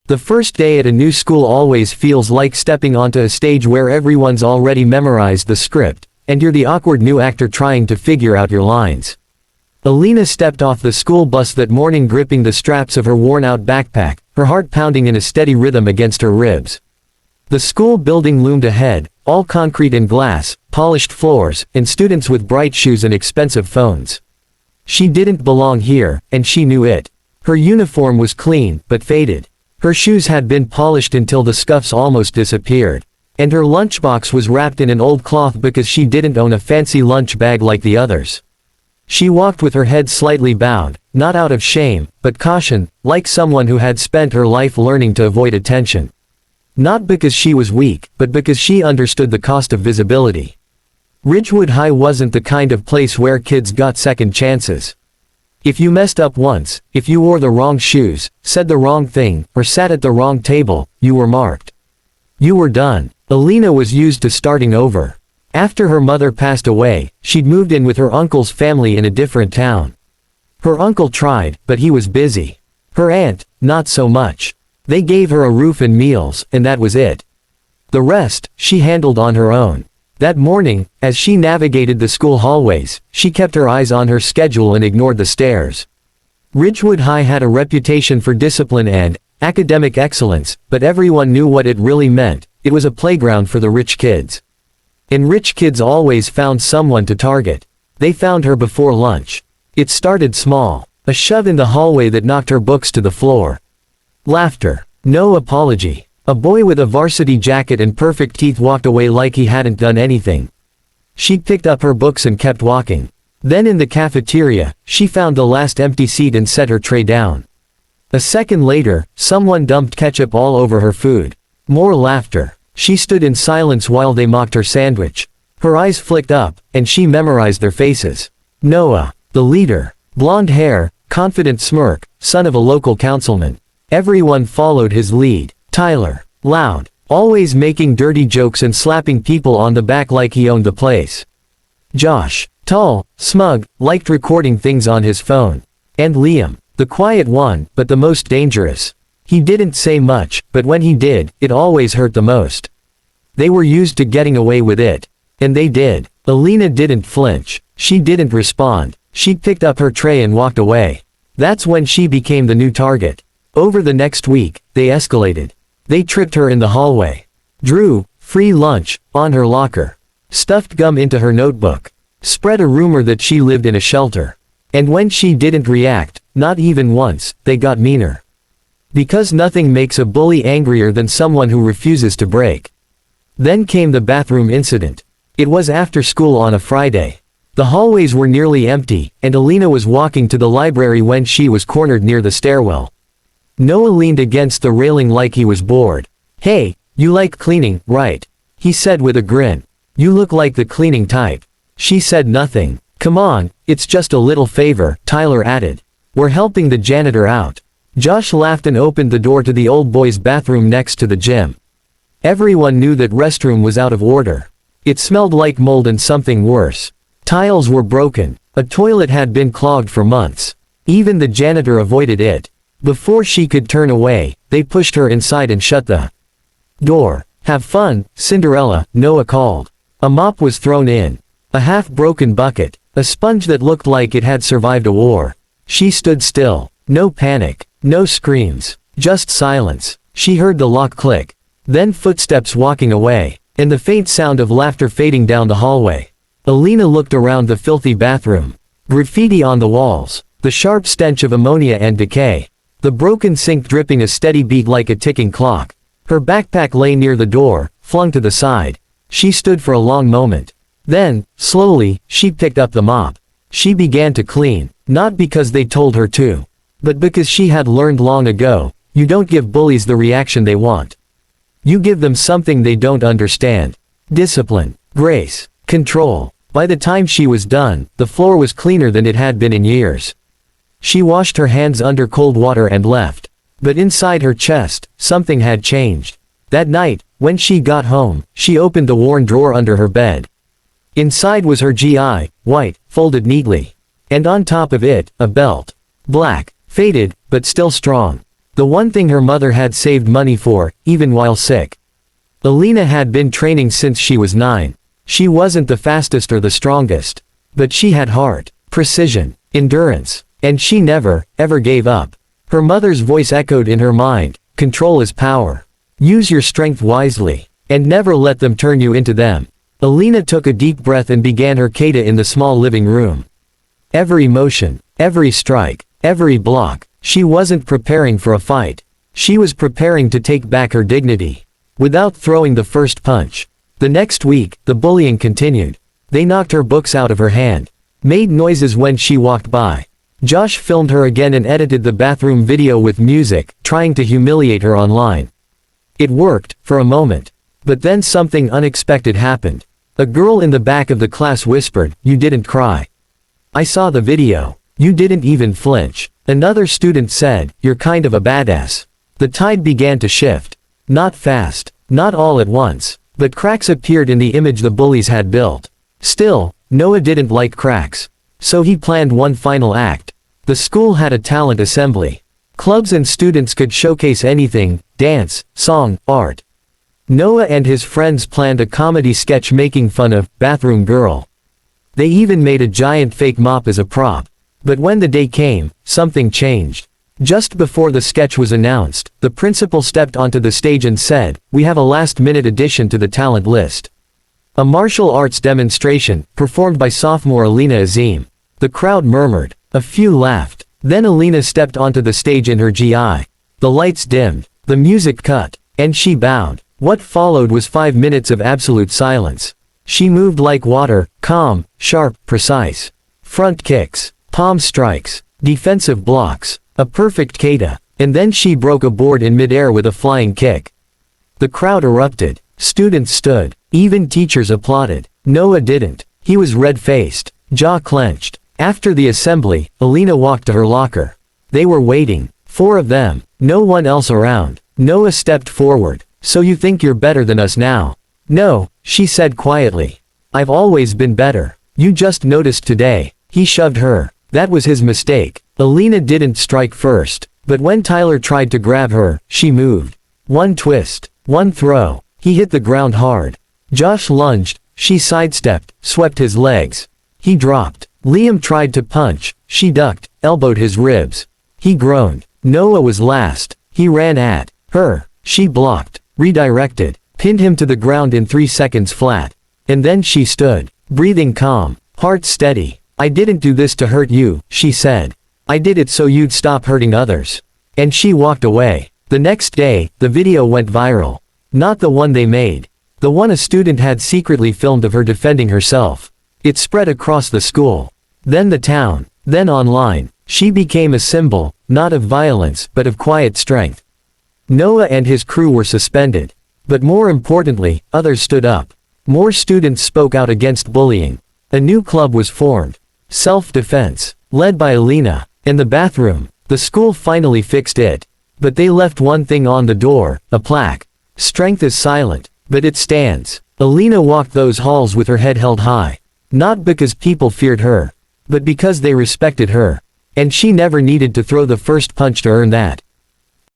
The first day at a new school always feels like stepping onto a stage where everyone's already memorized the script, and you're the awkward new actor trying to figure out your lines. Alina stepped off the school bus that morning gripping the straps of her worn-out backpack, her heart pounding in a steady rhythm against her ribs. The school building loomed ahead, all concrete and glass, polished floors, and students with bright shoes and expensive phones. She didn't belong here, and she knew it. Her uniform was clean, but faded. Her shoes had been polished until the scuffs almost disappeared. And her lunchbox was wrapped in an old cloth because she didn't own a fancy lunch bag like the others. She walked with her head slightly bowed, not out of shame, but caution, like someone who had spent her life learning to avoid attention. Not because she was weak, but because she understood the cost of visibility. Ridgewood High wasn't the kind of place where kids got second chances. If you messed up once, if you wore the wrong shoes, said the wrong thing, or sat at the wrong table, you were marked. You were done. Alina was used to starting over. After her mother passed away, she'd moved in with her uncle's family in a different town. Her uncle tried, but he was busy. Her aunt, not so much. They gave her a roof and meals, and that was it. The rest, she handled on her own. That morning, as she navigated the school hallways, she kept her eyes on her schedule and ignored the stares. Ridgewood High had a reputation for discipline and academic excellence, but everyone knew what it really meant. It was a playground for the rich kids. And rich kids always found someone to target. They found her before lunch. It started small. A shove in the hallway that knocked her books to the floor. Laughter. No apology. A boy with a varsity jacket and perfect teeth walked away like he hadn't done anything. She picked up her books and kept walking. Then in the cafeteria, she found the last empty seat and set her tray down. A second later, someone dumped ketchup all over her food. More laughter. She stood in silence while they mocked her sandwich. Her eyes flicked up, and she memorized their faces. Noah, the leader. Blonde hair, confident smirk, son of a local councilman. Everyone followed his lead. Tyler, loud, always making dirty jokes and slapping people on the back like he owned the place. Josh, tall, smug, liked recording things on his phone. And Liam, the quiet one, but the most dangerous. He didn't say much, but when he did, it always hurt the most. They were used to getting away with it. And they did. Alina didn't flinch. She didn't respond. She picked up her tray and walked away. That's when she became the new target. Over the next week, they escalated. They tripped her in the hallway. Drew, free lunch, on her locker. Stuffed gum into her notebook. Spread a rumor that she lived in a shelter. And when she didn't react, not even once, they got meaner. Because nothing makes a bully angrier than someone who refuses to break. Then came the bathroom incident. It was after school on a Friday. The hallways were nearly empty, and Alina was walking to the library when she was cornered near the stairwell. Noah leaned against the railing like he was bored. "Hey, you like cleaning, right?" he said with a grin. "You look like the cleaning type." She said nothing. "Come on, it's just a little favor," Tyler added. "We're helping the janitor out." Josh laughed and opened the door to the old boys' bathroom next to the gym. Everyone knew that restroom was out of order. It smelled like mold and something worse. Tiles were broken. A toilet had been clogged for months. Even the janitor avoided it. Before she could turn away, they pushed her inside and shut the door. "Have fun, Cinderella," Noah called. A mop was thrown in. A half-broken bucket. A sponge that looked like it had survived a war. She stood still. No panic. No screams. Just silence. She heard the lock click. Then footsteps walking away. And the faint sound of laughter fading down the hallway. Alina looked around the filthy bathroom. Graffiti on the walls. The sharp stench of ammonia and decay. The broken sink dripping a steady beat like a ticking clock. Her backpack lay near the door, flung to the side. She stood for a long moment. Then, slowly, she picked up the mop. She began to clean, not because they told her to, but because she had learned long ago, you don't give bullies the reaction they want. You give them something they don't understand. Discipline, grace, control. By the time she was done, the floor was cleaner than it had been in years. She washed her hands under cold water and left. But inside her chest, something had changed. That night, when she got home, she opened the worn drawer under her bed. Inside was her GI, white, folded neatly. And on top of it, a belt. Black, faded, but still strong. The one thing her mother had saved money for, even while sick. Alina had been training since she was 9. She wasn't the fastest or the strongest. But she had heart, precision, endurance. And she never, ever gave up. Her mother's voice echoed in her mind, control is power. Use your strength wisely. And never let them turn you into them. Alina took a deep breath and began her kata in the small living room. Every motion, every strike, every block, she wasn't preparing for a fight. She was preparing to take back her dignity. Without throwing the first punch. The next week, the bullying continued. They knocked her books out of her hand. Made noises when she walked by. Josh filmed her again and edited the bathroom video with music, trying to humiliate her online. It worked, for a moment. But then something unexpected happened. A girl in the back of the class whispered, "You didn't cry." "I saw the video. You didn't even flinch." Another student said, "You're kind of a badass." The tide began to shift. Not fast, not all at once, but cracks appeared in the image the bullies had built. Still, Noah didn't like cracks. So he planned one final act. The school had a talent assembly. Clubs and students could showcase anything, dance, song, art. Noah and his friends planned a comedy sketch making fun of Bathroom Girl. They even made a giant fake mop as a prop. But when the day came, something changed. Just before the sketch was announced, the principal stepped onto the stage and said, "We have a last-minute addition to the talent list. A martial arts demonstration, performed by sophomore Alina Azim." The crowd murmured. A few laughed. Then Alina stepped onto the stage in her GI. The lights dimmed. The music cut. And she bowed. What followed was 5 minutes of absolute silence. She moved like water, calm, sharp, precise. Front kicks, palm strikes, defensive blocks, a perfect kata, and then she broke a board in midair with a flying kick. The crowd erupted. Students stood. Even teachers applauded. Noah didn't. He was red-faced, jaw clenched. After the assembly, Alina walked to her locker. They were waiting. 4 of them. No one else around. Noah stepped forward. "So you think you're better than us now?" "No," she said quietly. "I've always been better. You just noticed today." He shoved her. That was his mistake. Alina didn't strike first. But when Tyler tried to grab her, she moved. One twist. One throw. He hit the ground hard. Josh lunged. She sidestepped, swept his legs. He dropped. Liam tried to punch. She ducked, elbowed his ribs. He groaned. Noah was last. He ran at her. She blocked, redirected, pinned him to the ground in 3 seconds flat. And then she stood, breathing calm, heart steady. "I didn't do this to hurt you," she said. "I did it so you'd stop hurting others." And she walked away. The next day, the video went viral. Not the one they made. The one a student had secretly filmed of her defending herself. It spread across the school. Then the town. Then online. She became a symbol, not of violence, but of quiet strength. Noah and his crew were suspended. But more importantly, others stood up. More students spoke out against bullying. A new club was formed. Self-defense. Led by Alina. In the bathroom, the school finally fixed it. But they left one thing on the door, a plaque. Strength is silent, but it stands. Alina walked those halls with her head held high. Not because people feared her. But because they respected her. And she never needed to throw the first punch to earn that.